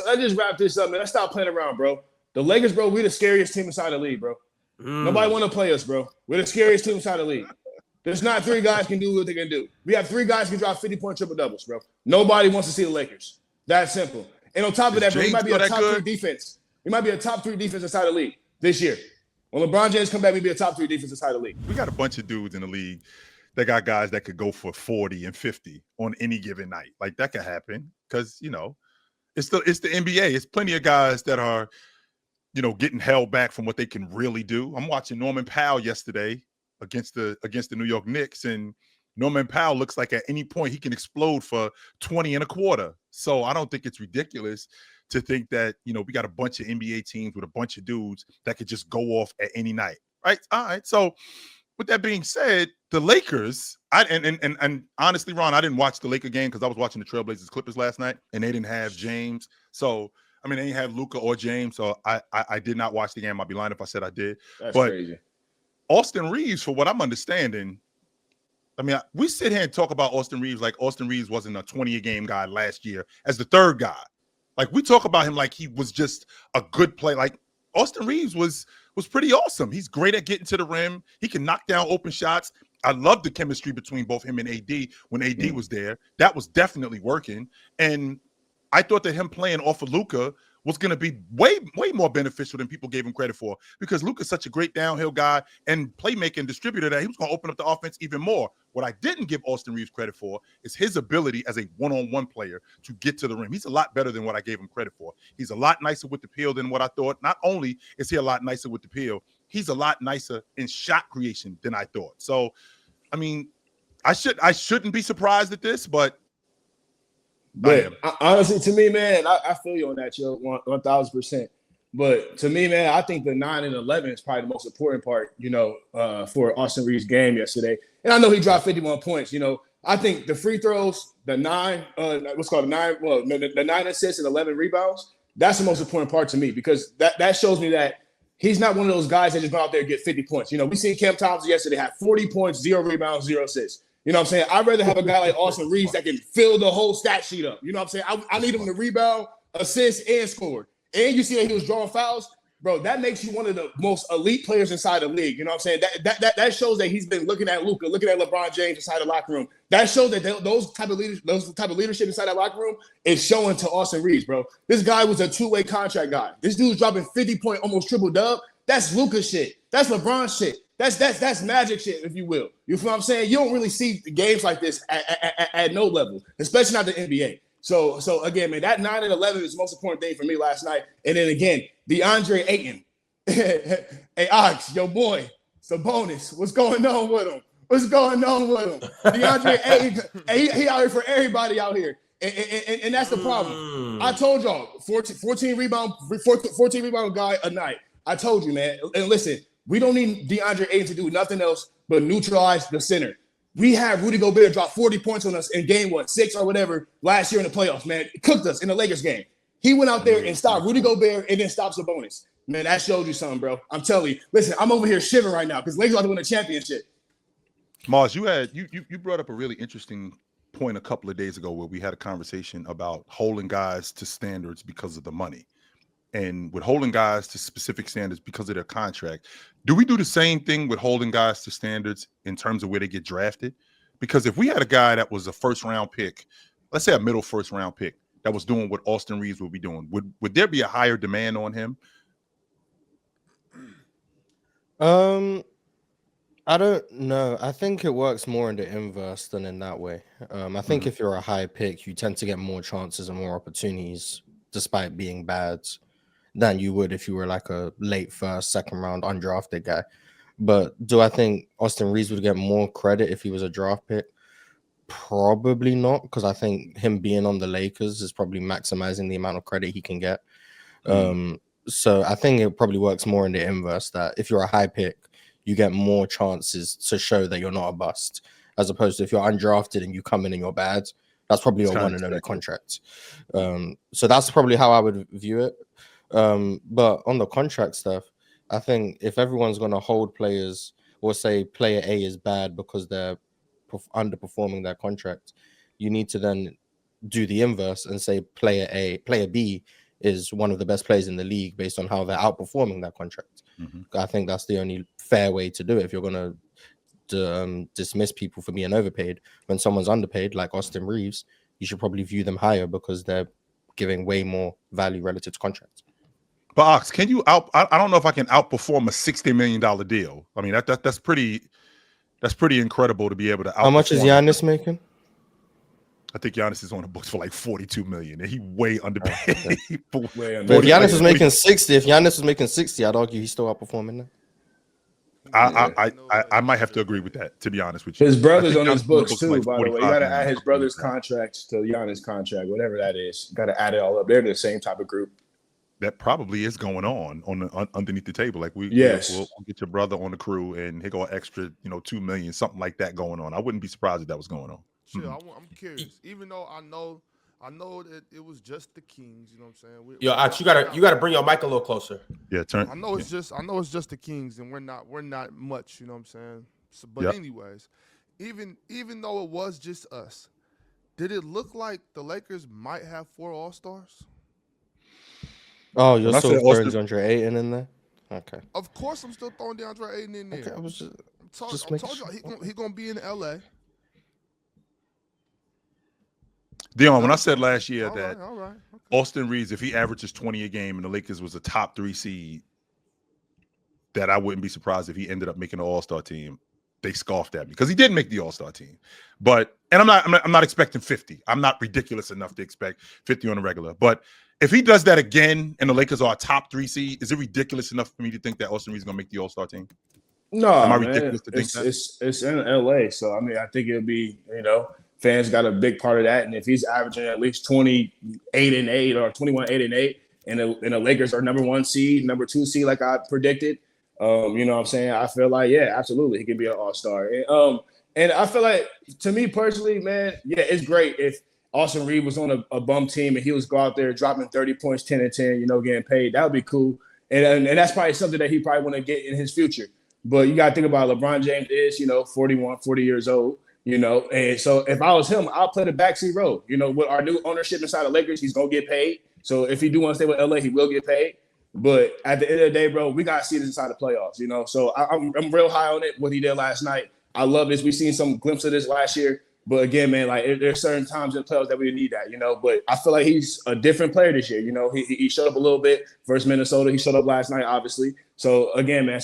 let's just wrap this up, man. Let's stop playing around, bro. The Lakers, bro, we're the scariest team inside the league, bro. Nobody want to play us, bro. We're the scariest team inside the league. There's not three guys can do what they can do. We have three guys who can drop 50-point triple-doubles, bro. Nobody wants to see the Lakers. That's simple. And on top of that, bro, we might be a top three defense. We might be a top three defense inside the league this year. When LeBron James come back, we'll be a top three defense inside the league. We got a bunch of dudes in the league that got guys that could go for 40 and 50 on any given night. Like, that could happen because, you know, it's the NBA. It's plenty of guys that are, you know, getting held back from what they can really do. I'm watching Norman Powell yesterday against the New York Knicks, and Norman Powell looks like at any point he can explode for 20 and a quarter. So I don't think it's ridiculous to think that, you know, we got a bunch of NBA teams with a bunch of dudes that could just go off at any night, right? All right. So with that being said, the Lakers, and honestly, Ron, I didn't watch the Laker game because I was watching the Trailblazers Clippers last night, and they didn't have James. So I mean, they didn't have Luka or James, so I did not watch the game. I'd be lying if I said I did. That's crazy. Austin Reaves, for what I'm understanding, I mean, we sit here and talk about Austin Reaves like Austin Reaves wasn't a 20-a-game guy last year as the third guy. Like, we talk about him like he was just a good player. Like, Austin Reaves was pretty awesome. He's great at getting to the rim. He can knock down open shots. I love the chemistry between both him and AD when AD was there. That was definitely working. And I thought that him playing off of Luka was going to be way more beneficial than people gave him credit for, because Luka's such a great downhill guy and playmaking distributor that he was going to open up the offense even more. What I didn't give Austin Reaves credit for is his ability as a one-on-one player to get to the rim. He's a lot better than what I gave him credit for. He's a lot nicer with the peel than what I thought. Not only is he a lot nicer with the peel, he's a lot nicer in shot creation than I thought. So, I mean, I shouldn't be surprised at this, but honestly, to me, man, I feel you on that, yo, 1,000%. But to me, man, I think the 9 and 11 is probably the most important part, you know, for Austin Reaves' game yesterday. And I know he dropped 51 points. You know, I think the free throws, the 9 assists and 11 rebounds, that's the most important part to me, because that shows me that he's not one of those guys that just go out there and get 50 points. You know, we seen Cam Thompson yesterday have 40 points, 0 rebounds, 0 assists. You know what I'm saying? I'd rather have a guy like Austin Reaves that can fill the whole stat sheet up. You know what I'm saying? I need him to rebound, assist, and score. And you see that he was drawing fouls. Bro, that makes you one of the most elite players inside the league. You know what I'm saying? That shows that he's been looking at Luka, looking at LeBron James inside the locker room. That shows that those type of leadership inside that locker room is showing to Austin Reaves, bro. This guy was a two-way contract guy. This dude's dropping 50-point, almost triple-dub. That's Luka shit. That's LeBron shit. That's magic shit, if you will. You feel what I'm saying? You don't really see games like this at no level, especially not the NBA. So again, man, that 9 and 11 is the most important thing for me last night. And then again, DeAndre Ayton. Hey, Ox, your boy, Sabonis. What's going on with him? DeAndre Ayton, he out here for everybody out here. And that's the problem. I told y'all, 14 rebound guy a night. I told you, man. And listen, we don't need DeAndre Ayton to do nothing else but neutralize the center. We had Rudy Gobert drop 40 points on us in game 6 or whatever last year in the playoffs, man. It cooked us in the Lakers game. He went out there and stopped Rudy Gobert and then stopped Sabonis. Man, that showed you something, bro. I'm telling you. Listen, I'm over here shivering right now because Lakers are to win the championship. Mars, you brought up a really interesting point a couple of days ago where we had a conversation about holding guys to standards because of the money. And with holding guys to specific standards because of their contract, do we do the same thing with holding guys to standards in terms of where they get drafted? Because if we had a guy that was a first-round pick, let's say a middle first-round pick, that was doing what Austin Reaves would be doing, would there be a higher demand on him? I don't know. I think it works more in the inverse than in that way. I think if you're a high pick, you tend to get more chances and more opportunities despite being bad than you would if you were like a late first, second round undrafted guy. But do I think Austin Reaves would get more credit if he was a draft pick? Probably not, because I think him being on the Lakers is probably maximizing the amount of credit he can get. So I think it probably works more in the inverse, that if you're a high pick, you get more chances to show that you're not a bust, as opposed to if you're undrafted and you come in and you're bad, that's probably your one and only contract. So that's probably how I would view it. But on the contract stuff, I think if everyone's going to hold players or say player A is bad because they're underperforming their contract, you need to then do the inverse and say player B is one of the best players in the league based on how they're outperforming that contract. I think that's the only fair way to do it. If you're going to dismiss people for being overpaid when someone's underpaid, like Austin Reaves, you should probably view them higher because they're giving way more value relative to contracts. But Ox, can you I don't know if I can outperform a $60 million deal. I mean, that's pretty incredible to be able to outperform. How much is Giannis making? I think Giannis is on the books for like $42 million, and he way underpaid. Okay. But if Giannis was making 60, I'd argue he's still outperforming that. I might have to agree with that, to be honest with you. His brother's on his books too, like by the way. You got to add his brother's contracts to Giannis' contract, whatever that is. Got to add it all up. They're the same type of group. That probably is going on underneath the table. Like we'll get your brother on the crew, and he got extra, $2 million, something like that going on. I wouldn't be surprised if that was going on. Sure, I'm curious. Even though I know that it was just the Kings. You know what I'm saying? Yo, Ox, you gotta bring your mic a little closer. Yeah, turn. I know it's just the Kings, and we're not much. You know what I'm saying? So, but anyways, even though it was just us, did it look like the Lakers might have 4 All-Stars? Oh, you're still throwing DeAndre Ayton in there? Okay. Of course, I'm still throwing DeAndre Ayton in there. Okay, I was just I told you he gonna be in LA. Dion, when I said last year that okay. Austin Reaves, if he averages 20 a game and the Lakers was a top 3 seed, that I wouldn't be surprised if he ended up making an All-Star team. They scoffed at me because he did make the All-Star team. And I'm not expecting 50. I'm not ridiculous enough to expect 50 on the regular. But if he does that again and the Lakers are a top 3 seed, is it ridiculous enough for me to think that Austin Reaves is going to make the All-Star team? No, am I man, ridiculous to think that? It's in LA, so I mean, I think it'll be, fans got a big part of that. And if he's averaging at least 28-8 or 21-8-8, and the Lakers are number 1 seed, number 2 seed, like I predicted, you know what I'm saying? I feel like, yeah, absolutely, he could be an All-Star. And I feel like, to me personally, man, yeah, it's great if Austin Reaves was on a bum team and he was go out there dropping 30 points, 10 and 10, getting paid. That would be cool. And that's probably something that he probably want to get in his future. But you got to think about LeBron James is, 40 years old, And so if I was him, I'll play the backseat role. With our new ownership inside the Lakers, he's going to get paid. So if he do want to stay with LA, he will get paid. But at the end of the day, bro, we got to see this inside the playoffs, So I'm real high on it, what he did last night. I love this. We've seen some glimpse of this last year. But again, man, like there's certain times in playoffs that we need that, But I feel like he's a different player this year. He showed up a little bit versus Minnesota. He showed up last night, obviously. So again, man,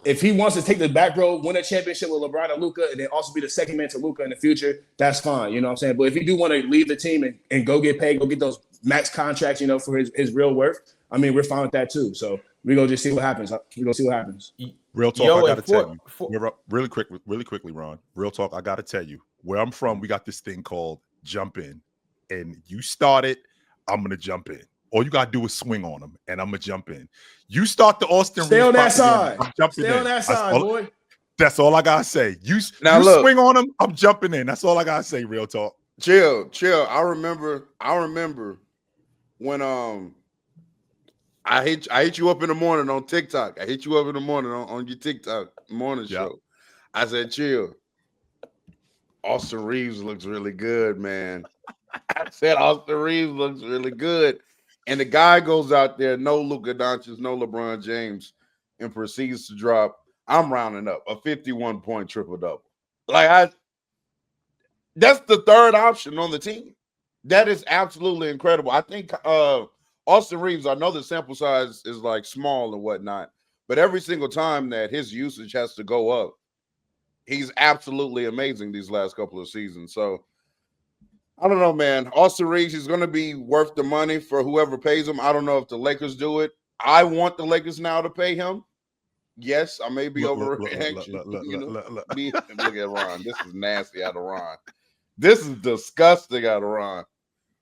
if he wants to take the back road, win a championship with LeBron and Luka, and then also be the second man to Luka in the future, that's fine. You know what I'm saying? But if you do want to leave the team and go get paid, go get those max contracts, for his real worth, I mean, we're fine with that too. So we're going to just see what happens. We're going to see what happens. Real talk, I got to tell you. Really quickly, Ron. Real talk, I got to tell you. Where I'm from, we got this thing called jump in. And you start it, I'm going to jump in. All you got to do is swing on them, and I'm going to jump in. You start the Austin Stay Reaves on that side. Stay on that side, boy. That's all I got to say. You swing on them, I'm jumping in. That's all I got to say, real talk. Chill. I remember when I hit you up in the morning on TikTok. I hit you up in the morning on your TikTok morning show. I said, chill. Austin Reaves looks really good, man. I said Austin Reaves looks really good. And the guy goes out there, no Luka Doncic, no LeBron James, and proceeds to drop, I'm rounding up, a 51-point triple-double. That's the third option on the team. That is absolutely incredible. I think Austin Reaves, I know the sample size is small and whatnot, but every single time that his usage has to go up, he's absolutely amazing these last couple of seasons. So I don't know, man. Austin Reaves is going to be worth the money for whoever pays him. I don't know if the Lakers do it. I want the Lakers now to pay him. Yes, I may be overreacting. Look at Ron. This is nasty out of Ron. This is disgusting out of Ron.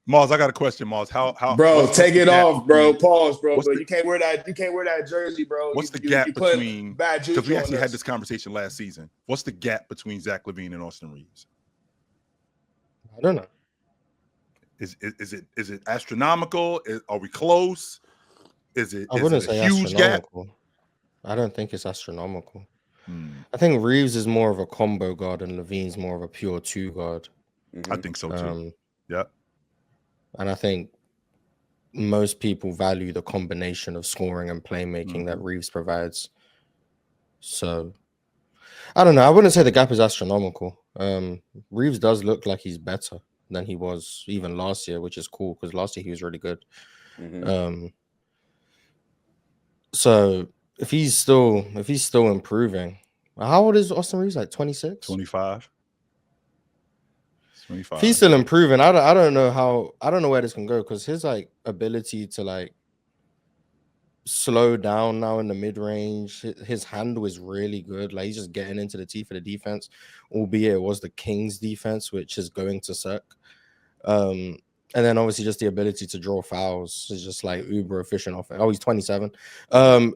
Mars, I got a question, Mars. How bro, take it off, bro. Pause, bro. But you can't wear that jersey, bro. What's the gap between, because we actually had this conversation last season. What's the gap between Zach LaVine and Austin Reaves? I don't know. Is it astronomical? Are we close? Is it a huge gap? I don't think it's astronomical. I think Reaves is more of a combo guard and LaVine's more of a pure 2 guard. I think so too. Yeah. And I think most people value the combination of scoring and playmaking that Mhm. Reeves provides. So I don't know. I wouldn't say the gap is astronomical. Reeves does look like he's better than he was even last year, which is cool because last year he was really good. Mhm. So if he's still improving, how old is Austin Reeves? Like 26? 25. If 25. he's still improving, I don't know where this can go because his like ability to like slow down now in the mid range, his handle is really good. Like he's just getting into the teeth of the defense, albeit it was the Kings defense, which is going to suck. And then obviously just the ability to draw fouls is just like uber efficient offense. Oh, he's 27.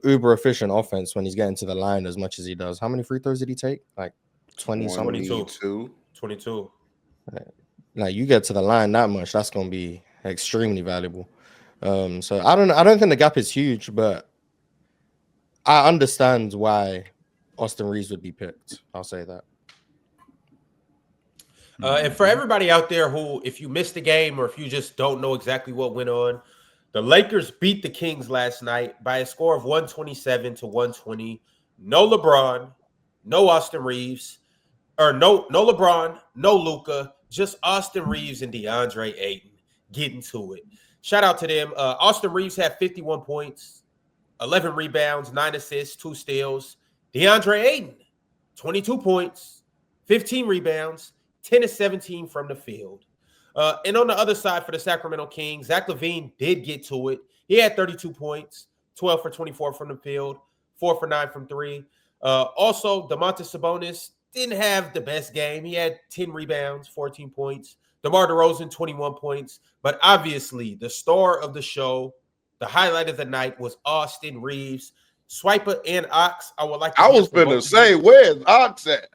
Uber efficient offense when he's getting to the line as much as he does. How many free throws did he take? Like 20 something. 22. 22. Like you get to the line that much, that's gonna be extremely valuable. So I don't think the gap is huge, but I understand why Austin Reeves would be picked. I'll say that. And for everybody out there who, if you missed the game or if you just don't know exactly what went on, the Lakers beat the Kings last night by a score of 127 to 120. No LeBron, no Austin Reeves, or no LeBron, no Luka, just Austin Reeves and DeAndre Ayton getting to it. Shout out to them. Austin Reeves had 51 points, 11 rebounds, 9 assists, 2 steals. DeAndre Ayton, 22 points, 15 rebounds, 10 to 17 from the field. And on the other side for the Sacramento Kings, Zach LaVine did get to it. He had 32 points, 12 for 24 from the field, 4 for 9 from 3. Also, Domantas Sabonis didn't have the best game. He had 10 rebounds, 14 points. DeMar DeRozan, 21 points. But obviously, the star of the show, the highlight of the night was Austin Reeves. Swiper and Ox, I would like to I hear was from finna both of say, you. where's Ox at?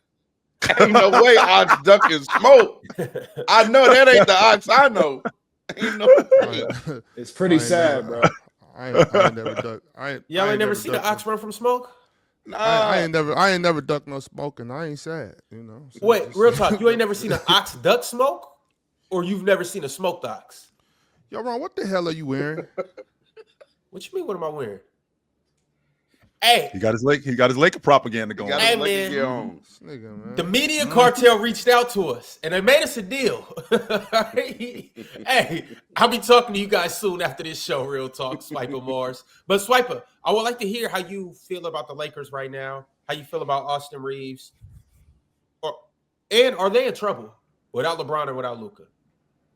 Ain't no way Ox ducking smoke. I know that ain't the Ox I know. Ain't no way. It's pretty sad, bro. I ain't never ducked. Y'all ain't never seen an Ox run from smoke? Nah. I ain't never ducked no smoking. I ain't sad, you know. So Wait, just- real talk. You ain't never seen an ox duck smoke? Or you've never seen a smoked ox? Yo, Ron, what the hell are you wearing? What you mean, what am I wearing? Hey, He got his Laker propaganda He going. got Hey, his Laker man. gear on. This nigga, man. the media cartel reached out to us and they made us a deal. Hey, I'll be talking to you guys soon after this show, Real Talk, Swiper Mars. But Swiper, I would like to hear how you feel about the Lakers right now, how you feel about Austin Reeves. And are they in trouble without LeBron or without Luka?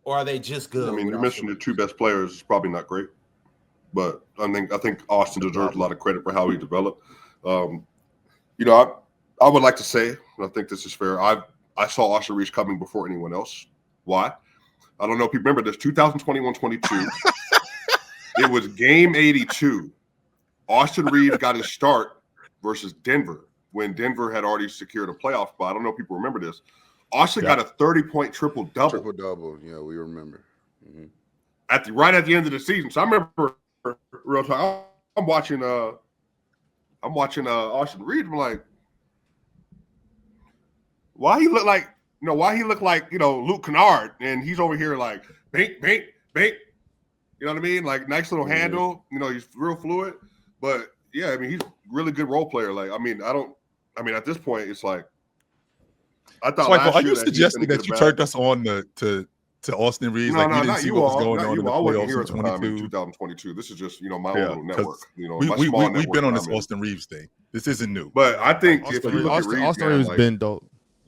Or are they just good? I mean, with you Austin mentioned the Reeves? two best players. It's probably not great, but I think Austin deserves a lot of credit for how he developed. You know, I would like to say, and I think this is fair. I saw Austin Reeves coming before anyone else. Why? I don't know if you remember this. 2021-22. It was game 82. Austin Reeves got his start versus Denver when Denver had already secured a playoff spot. I don't know if people remember this. Austin got a 30-point triple-double. Triple-double. Yeah, we remember. Mm-hmm. Right at the end of the season. So I remember real time. I'm watching Austin Reeves. I'm like, why he look like Luke Kennard, and he's over here like bink. You know what I mean? Like nice little handle. You know, he's real fluid. But yeah, I mean, he's a really good role player. Like, at this point, it's like I thought Swiper, last are year you that he was suggesting gonna that get you a turned bag. us on to Austin Reeves? No, like we didn't not see you what was all. going Not on you in the all. I wasn't playoffs here in at the time in 22. 2022. This is just my own Yeah, little network. You know, we, my we, small we, network we've been on that this I'm in. Austin Reeves thing. This isn't new. But I think if you look at Austin Reeves, man, Reeves like, been dope.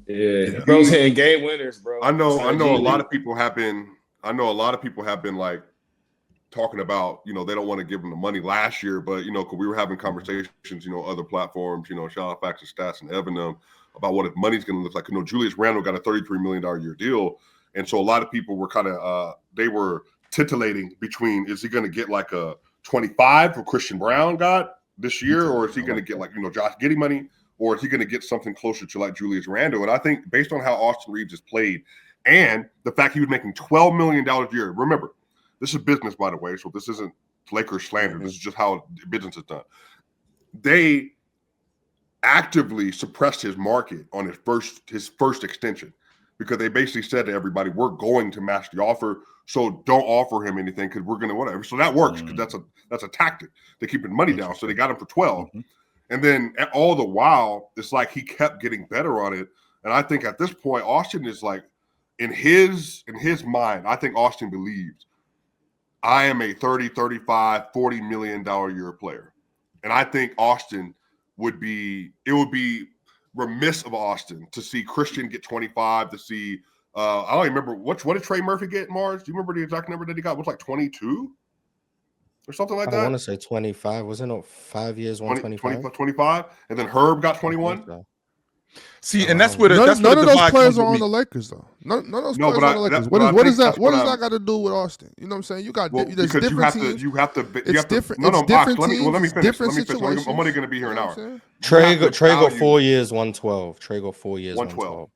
Yeah, bro's hitting game winners, bro. I know a lot League. of people have been. I know a lot of people have been like talking about, you know, they don't want to give him the money last year, but you know, because we were having conversations, you know, other platforms, you know, shout out Facts and Stats and Evan them about what his money's going to look like. You know, Julius Randle got a $33 million a year deal, and so a lot of people were kind of they were titillating between, is he going to get like a 25 for Christian Brown got this year, or is he going to get like, you know, Josh Giddey money, or is he going to get something closer to like Julius Randle? And I think based on how Austin Reeves has played and the fact he was making $12 million a year, remember, this is business, by the way, so this isn't Lakers slander. This is just how business is done. They actively suppressed his market on his first extension. because they basically said to everybody, we're going to match the offer, so don't offer him anything because we're going to whatever. So that works because that's a tactic to keep the money down. So they got him for 12. And then all the while, it's like he kept getting better on it. And I think at this point, Austin is like, in his mind, I think Austin believes I am a 30, 35, $40 million a year player. And I think Austin would be remiss of Austin to see Christian get 25, to see I don't even remember what did Trey Murphy get, Mars? Do you remember the exact number that he got? It was like 22 or something like that? I want to say 25. Was it not 5 years, 125? 25, and then Herb got 21. See, and that's where none of those divide players comes are with on me. the Lakers though. None of those No, players but are on the Lakers. what Does that I'm- got to do with Austin? You know what I'm saying? You got Well, there's because different teams. you have to. It's different. No, It's Ox, different let me teams, finish. different I'm only situations. going to be here an You know hour. what I'm saying? Trey You have got to 4 value- years, 112. Trey got 4 years, 112.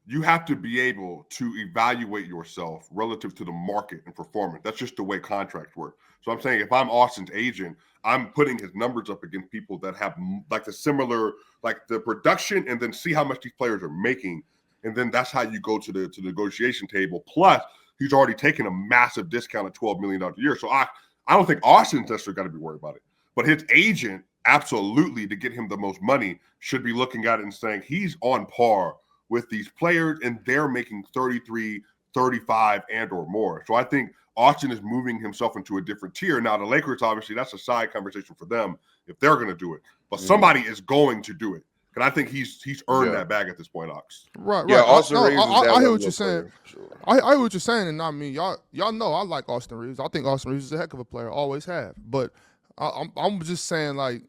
You have to be able to evaluate yourself relative to the market and performance. That's just the way contracts work. So I'm saying if I'm Austin's agent, I'm putting his numbers up against people that have like the similar, like the production, and then see how much these players are making. And then that's how you go to the negotiation table. Plus, he's already taken a massive discount of $12 million a year. So I don't think Austin's necessarily got to be worried about it. But his agent, absolutely, to get him the most money, should be looking at it and saying he's on par with these players, and they're making 33, 35, and or more. So I think Austin is moving himself into a different tier. Now, the Lakers, obviously, that's a side conversation for them if they're going to do it. But somebody is going to do it. And I think he's earned that bag at this point, Ox. Right. Yeah, Austin Reaves is that I hear level what you're of saying. player, for sure. I hear what you're saying, and I mean, y'all know I like Austin Reaves. I think Austin Reaves is a heck of a player, always have. But I'm just saying, like,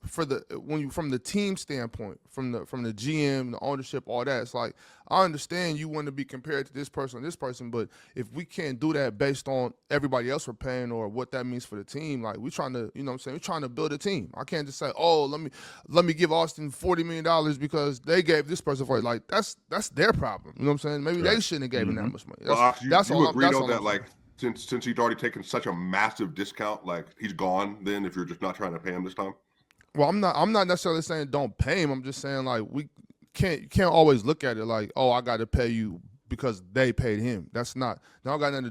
from the team standpoint, from the GM, the ownership, all that, it's like I understand you want to be compared to this person, but if we can't do that based on everybody else we're paying or what that means for the team, like we're trying to, you know what I'm saying, we're trying to build a team. I can't just say, oh, let me give Austin $40 million because they gave this person for it. Like that's their problem. You know what I'm saying? Maybe they shouldn't have given that much money. That's you all agree I'm though that saying. like since he's already taken such a massive discount, like he's gone then if you're just not trying to pay him this time? Well, I'm not necessarily saying don't pay him. I'm just saying like you can't always look at it like, oh, I got to pay you because they paid him. That don't got nothing to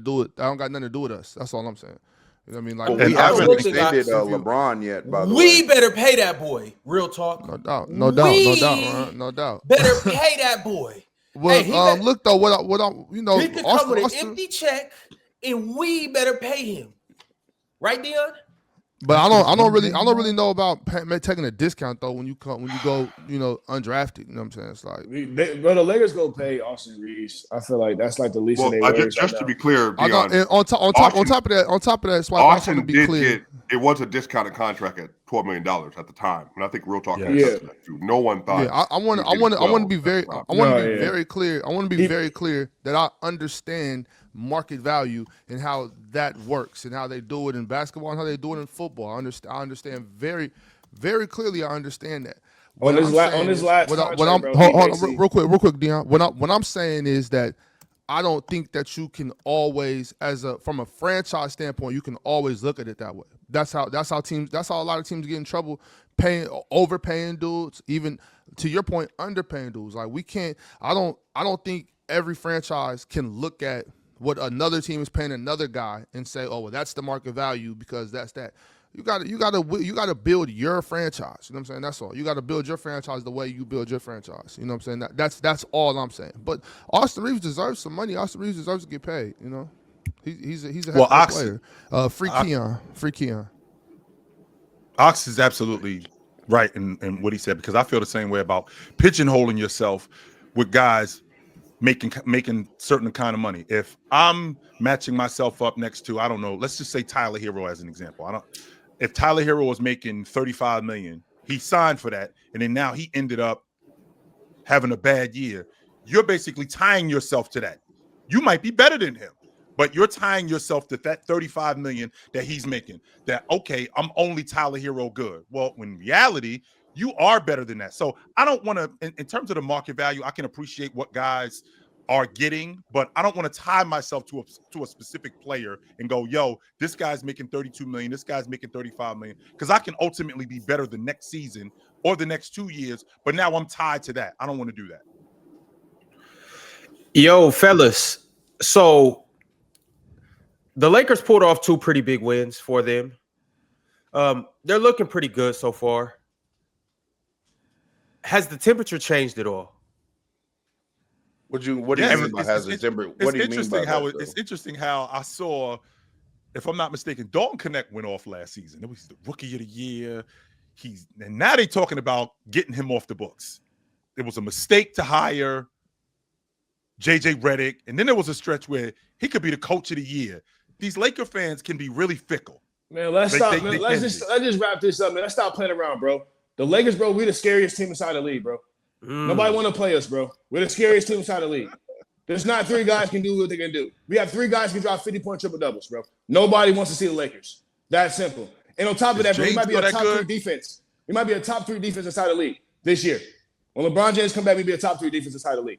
do with us. That's all I'm saying. You know what I mean? Like Well, we I haven't don't think extended if you- LeBron yet, by the We way. better pay that boy. Real talk. No doubt, We Ryan, no doubt. Better pay that boy. Well, Hey, he look though, what I you know, He could come with an Austin, empty check, and we better pay him. Right, Dion? but I don't really know about taking a discount though when you go undrafted. You know what I'm saying? It's like But the Lakers go pay Austin Reaves. I feel like that's like the least of their worries just right to now. be clear, I Dion, know, and on top of that, Swipe, I just want to Austin be did clear. it was a discounted contract at $12 million at the time, and I think Real Talk had Yeah. that too. No one thought. Yeah, I want to be very very clear. I want to be very clear that I understand market value and how that works and how they do it in basketball and how they do it in football. I understand very, very clearly. I understand that. On his last contract, bro, real quick, Dion. What I'm saying is that I don't think that you can always, from a franchise standpoint, you can always look at it that way. That's how a lot of teams get in trouble, overpaying dudes, even to your point, underpaying dudes. Like we can't. I don't think every franchise can look at what another team is paying another guy and say, oh, well, that's the market value because that's that. You got to build your franchise. You know what I'm saying? That's all. You got to build your franchise the way you build your franchise. You know what I'm saying? That's all I'm saying. But Austin Reaves deserves some money. Austin Reaves deserves to get paid. You know, he's a heck of a player. Free Keon. Ox is absolutely right in what he said, because I feel the same way about pigeonholing yourself with guys making certain kind of money. If I'm matching myself up next to, I don't know, let's just say Tyler Hero as an example. If Tyler Hero was making $35 million, he signed for that, and then now he ended up having a bad year. You're basically tying yourself to that. You might be better than him, but you're tying yourself to that $35 million that he's making. That, okay, I'm only Tyler Hero good. Well, in reality, you are better than that. So I don't want to, in terms of the market value, I can appreciate what guys are getting, but I don't want to tie myself to a specific player and go, yo, this guy's making 32 million, this guy's making 35 million, because I can ultimately be better the next season or the next 2 years, but now I'm tied to that. I don't want to do that. Yo, fellas. So the Lakers pulled off 2 pretty big wins for them. They're looking pretty good so far. Has the temperature changed at all? What do you mean by has the temperature? What do you mean by that? It's interesting how I saw, if I'm not mistaken, Dalton Connect went off last season. It was the rookie of the year. And now they're talking about getting him off the books. It was a mistake to hire JJ Redick, and then there was a stretch where he could be the coach of the year. These Laker fans can be really fickle. Man, let's just wrap this up, man. Let's stop playing around, bro. The Lakers, bro, we're the scariest team inside the league, bro. Nobody want to play us, bro. We're the scariest team inside the league. There's not 3 guys can do what they can do. We have 3 guys can drop 50-point triple-doubles, bro. Nobody wants to see the Lakers. That simple. And on top of that, bro, we might be a top 3 defense. We might be a top 3 defense inside the league this year. When LeBron James come back, we'll be a top 3 defense inside the league.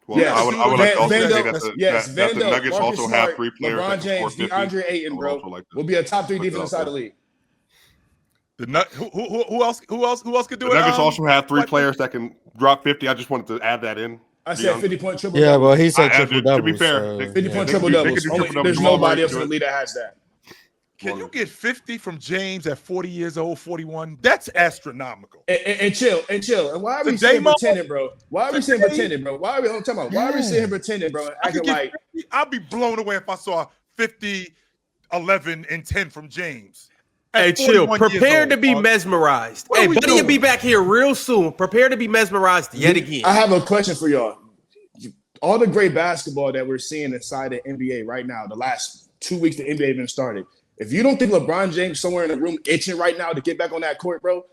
Well, yes. I would like to also say that the Nuggets Nuggets also have 3 players. LeBron James, DeAndre Ayton, bro, will be a top 3 defense inside the league. Who else could do it? The Nuggets also have 3 players that can drop 50. I just wanted to add that in. I said 50-point triple. Yeah, well, he said triple double. To be fair, 50-point triple doubles. There's nobody else in the league that has that. Can you get 50 from James at 40 years old, 41? That's astronomical. And chill. And why are we saying pretending, bro? Why are we saying pretending, bro? Why are we talking about? Why are we saying pretending, bro? Acting like 50, I'd be blown away if I saw 50, 11, and 10 from James. Hey, chill. Prepare to be mesmerized. Hey, buddy, you'll be back here real soon. Prepare to be mesmerized yet again. I have a question for y'all. All the great basketball that we're seeing inside the NBA right now, the last 2 weeks the NBA even started. If you don't think LeBron James somewhere in the room itching right now to get back on that court, bro,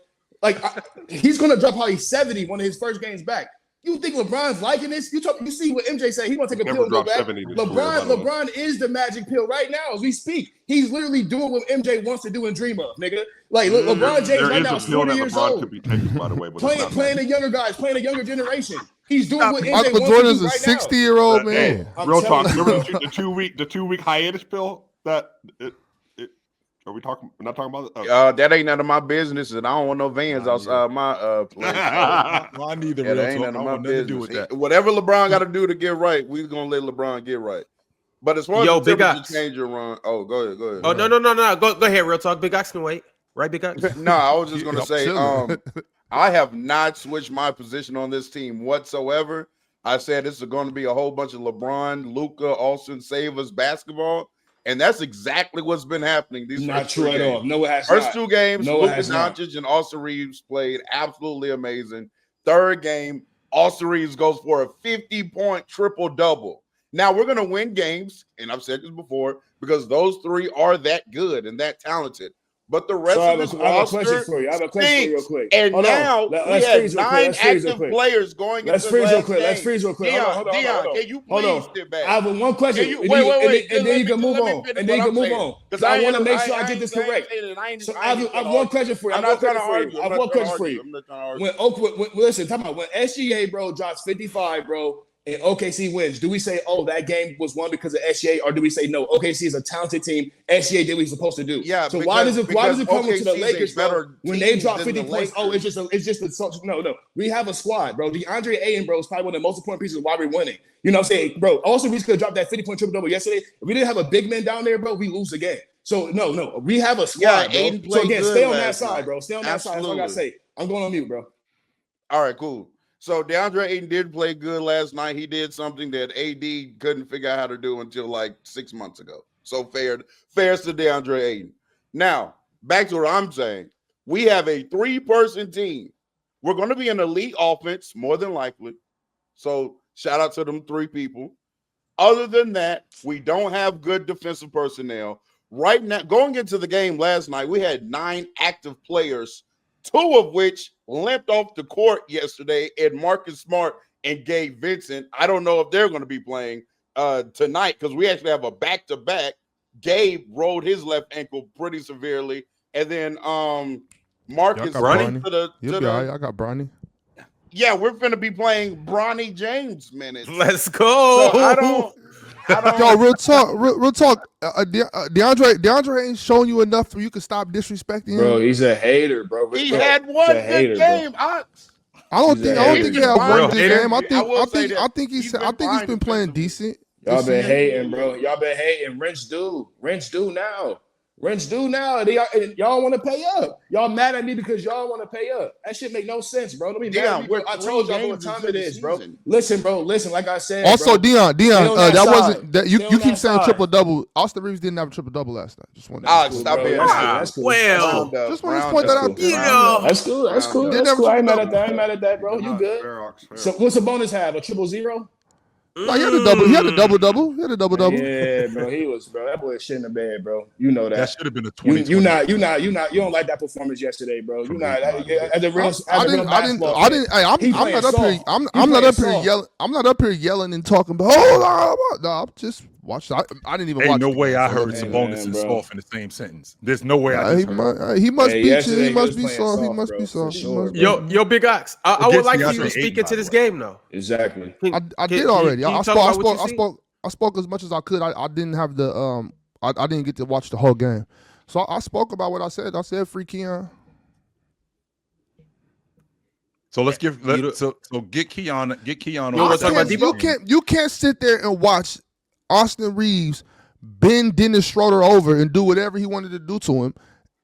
he's going to drop probably 70 one of his first games back. You think LeBron's liking this? You see what MJ said. He want to take a pill and go back. LeBron is the magic pill right now as we speak. He's literally doing what MJ wants to do and dream of, nigga. Like, LeBron James right now is 40 years old. Could be taken, by the way, playing the younger guys, playing the younger generation. He's doing what MJ Michael wants Jordan's to do a right 60-year-old man. Real talk. Remember the 2 week hiatus pill are we talking? We're not talking about it. That ain't none of my business, and I don't want no vans outside my place. I need the real that ain't talk. none of I my want nothing to do business. with that. Whatever LeBron got to do to get right, we're gonna let LeBron get right. But as far as the temperature change your run, go ahead. Oh no. Go ahead, real talk. Big Ox can wait. Right, Big Ox? No, I was just gonna say, I have not switched my position on this team whatsoever. I said this is going to be a whole bunch of LeBron, Luka, Austin Savers basketball. And that's exactly what's been happening. These not true at all. No, it has first not. 2 games, no, Luka Doncic and Austin Reaves played absolutely amazing. 3rd game, Austin Reaves goes for a 50-point triple-double. Now, we're going to win games, and I've said this before, because those 3 are that good and that talented. But the rest of this roster I have a question for you real quick. And now we have 9 active players going into the last game. Let's freeze real quick. Hold on. Can you please sit back? I have one question. Wait. And then you can move on. Because I want to make sure I get this correct. So I have one question for you. I have one question for you. Listen, talk about when SGA, bro, drops 55, bro, and OKC wins, do we say, oh, that game was won because of SGA, or do we say no? OKC is a talented team. SGA did what he's supposed to do. Yeah. So why does it come to the Lakers better when they drop 50 points? Oh, it's just no. We have a squad, bro. DeAndre Ayton, bro, is probably one of the most important pieces of why we're winning. You know what I'm saying, bro? Also, we could have dropped that 50-point triple double yesterday. If we didn't have a big man down there, bro, we lose the game. So no, we have a squad, bro. So again, stay on that side, bro. Stay on that side. That's all I gotta say. I'm going on mute, bro. All right, cool. So DeAndre Ayton did play good last night. He did something that AD couldn't figure out how to do until like 6 months ago. So fair to DeAndre Ayton. Now, back to what I'm saying. We have a 3-person team. We're going to be an elite offense, more than likely. So shout out to them 3 people. Other than that, we don't have good defensive personnel. Right now, going into the game last night, we had 9 active players, 2 of which limped off the court yesterday, and Marcus Smart and Gabe Vincent. I don't know if they're going to be playing tonight because we actually have a back-to-back. Gabe rolled his left ankle pretty severely, and then Marcus running to the. I got Bronny. Yeah, we're going to be playing Bronny James minutes. Let's go. So I don't. Yo, real talk. DeAndre ain't showing you enough where you can stop disrespecting him. Bro, he's a hater, bro. He had one good game. I don't think he had fine. one good game. will say that I think he's been playing decent. Y'all been hating, bro. Y'all been hating. Wrench due now. Y'all want to pay up. Y'all mad at me because y'all want to pay up. That shit make no sense, bro. Don't be mad at me, bro. I told y'all what time it is, bro. Listen, bro. Listen, like I said. Also, bro, Dion, that wasn't that. You keep saying side. triple double. Austin Reaves didn't have a triple double last night. Just wanted Alex, stop being That's cool. Well, just want to point that out. you know, That's cool. That's cool. Didn't That's have a cool. I ain't triple mad at that, bro. You good? So what's the bonus have? A 000? No, he had a double. He had a double. Yeah, bro. He was, bro. That boy shit in the bed, bro. You know that. That should have been a 20. You don't like that performance yesterday, bro. You not as a real. I'm not up here yelling and talking about. No, I'm just watching. I didn't even watch. Ain't no way I heard Man, Sabonis and bro. soft in the same sentence. There's no way I just heard. He must be. yesterday He must he be was soft. He playing must soft, be bro, for soft. sure. yo, Big Ox. I would Against like the for you to Austin speak Aiden, into by this the way. game, though. Exactly. I did already. Can you I talk about what you see? spoke as much as I could. I didn't have the I didn't get to watch the whole game, so I spoke about what I said. I said free Keon. So let's get Keon. Get Keon. You wanna talk about Debo? You can't sit there and watch Austin Reaves bend Dennis Schroeder over and do whatever he wanted to do to him,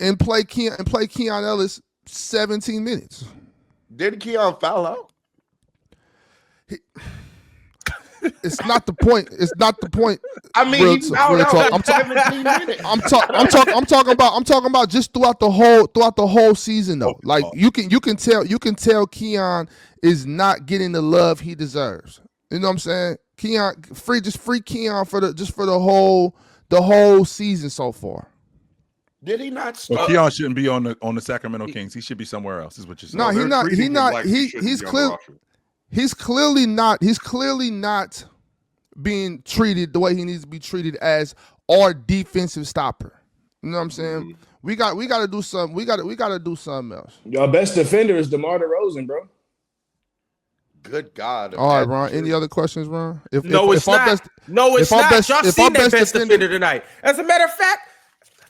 and play Keon Ellis 17 minutes. Did Keon foul out? It's not the point. It's not the point. I mean, he fouled out. I'm talking about just throughout the whole season though. Like you can tell Keon is not getting the love he deserves. You know what I'm saying? Keon free Keon for the whole season so far. Did he not Well, start? Keon shouldn't be on the Sacramento Kings. He should be somewhere else. Is what you're saying. No, he's not. He's not. He's clearly not being treated the way he needs to be treated as our defensive stopper. You know what I'm saying? Mm-hmm. We got to do something. We got to do something else. Your best defender is DeMar DeRozan, bro. Good God. All right, Ron. Any other questions, Ron? It's not. Y'all seen that best defender tonight. As a matter of fact,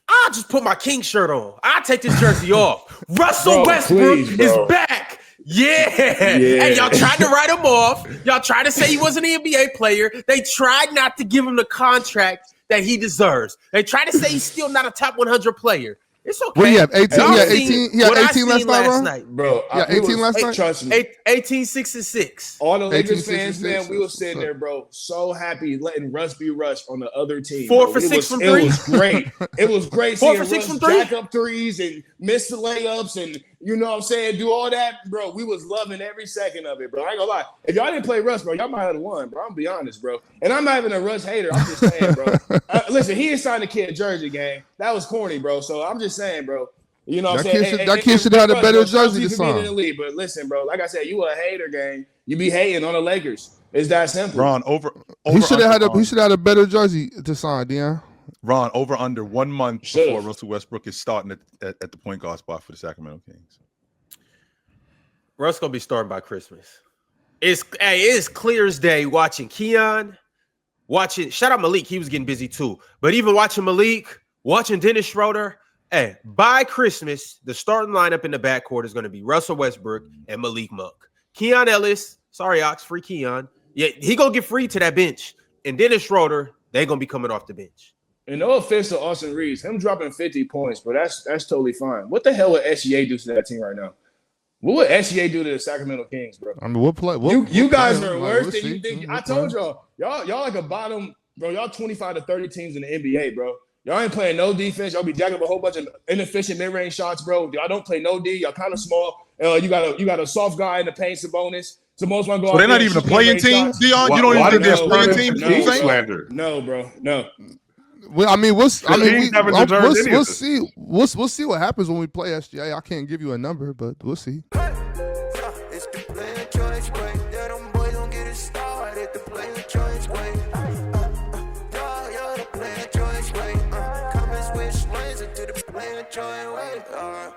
I'll just put my King shirt on. I'll take this jersey off. Russell Westbrook is back. Yeah. And y'all tried to write him off. Y'all tried to say he wasn't an NBA player. They tried not to give him the contract that he deserves. They tried to say he's still not a top 100 player. It's okay. What do you have? 18? He had 18 last night, bro. Yeah, 18 last night. Trust me. 18, 6, and 6. All the Lakers 18, fans, 6, man, 6, we were sitting there, bro, so happy letting Russ be Russ on the other team. 4 bro. for 6 from 3. It was great. It was great 4 seeing for 6 Russ from 3. jack up threes and miss the layups and, you know what I'm saying, do all that, bro. We was loving every second of it, bro. I ain't gonna lie. If y'all didn't play Russ, bro, y'all might have won, bro. I'm gonna be honest, bro. And I'm not even a Russ hater. I'm just saying, bro. Listen, he didn't sign the kid jersey, gang. That was corny, bro. So I'm just saying, bro. You know what I'm saying? That kid should have had a better jersey to sign. In the league, but listen, bro. Like I said, you a hater, gang. You be hating on the Lakers. It's that simple. Ron, he should have had a better jersey to sign, Dion. Ron, over under 1 month before Russell Westbrook is starting at the point guard spot for the Sacramento Kings. Russ gonna be starting by Christmas. It's clear as day watching Keon, shout out Malik, he was getting busy too. But even watching Malik, watching Dennis Schroeder, by Christmas, the starting lineup in the backcourt is going to be Russell Westbrook and Malik Monk. Keon Ellis, sorry, Ox, free Keon. Yeah, he going to get free to that bench. And Dennis Schroeder, they're going to be coming off the bench. And no offense to Austin Reaves, him dropping 50 points, but that's totally fine. What the hell would SGA do to that team right now? What would SGA do to the Sacramento Kings, bro? I mean, you guys are worse than you think. I told y'all like a bottom, bro. Y'all 25 to 30 teams in the NBA, bro. Y'all ain't playing no defense. Y'all be jacking up a whole bunch of inefficient mid-range shots, bro. Y'all don't play no D. Y'all kind of small. You got a soft guy in the paint, Sabonis. Sabonis want to go. So they're not even a playing team, Dion. You don't even think they're a playing team. No, bro. No. Well, I mean, we'll see. We'll see what happens when we play SGA. I can't give you a number, but we'll see. It's the player choice way. Yeah, them boys don't get it started. The player choice way. You're the player choice way. Come and switch lanes into the player choice way.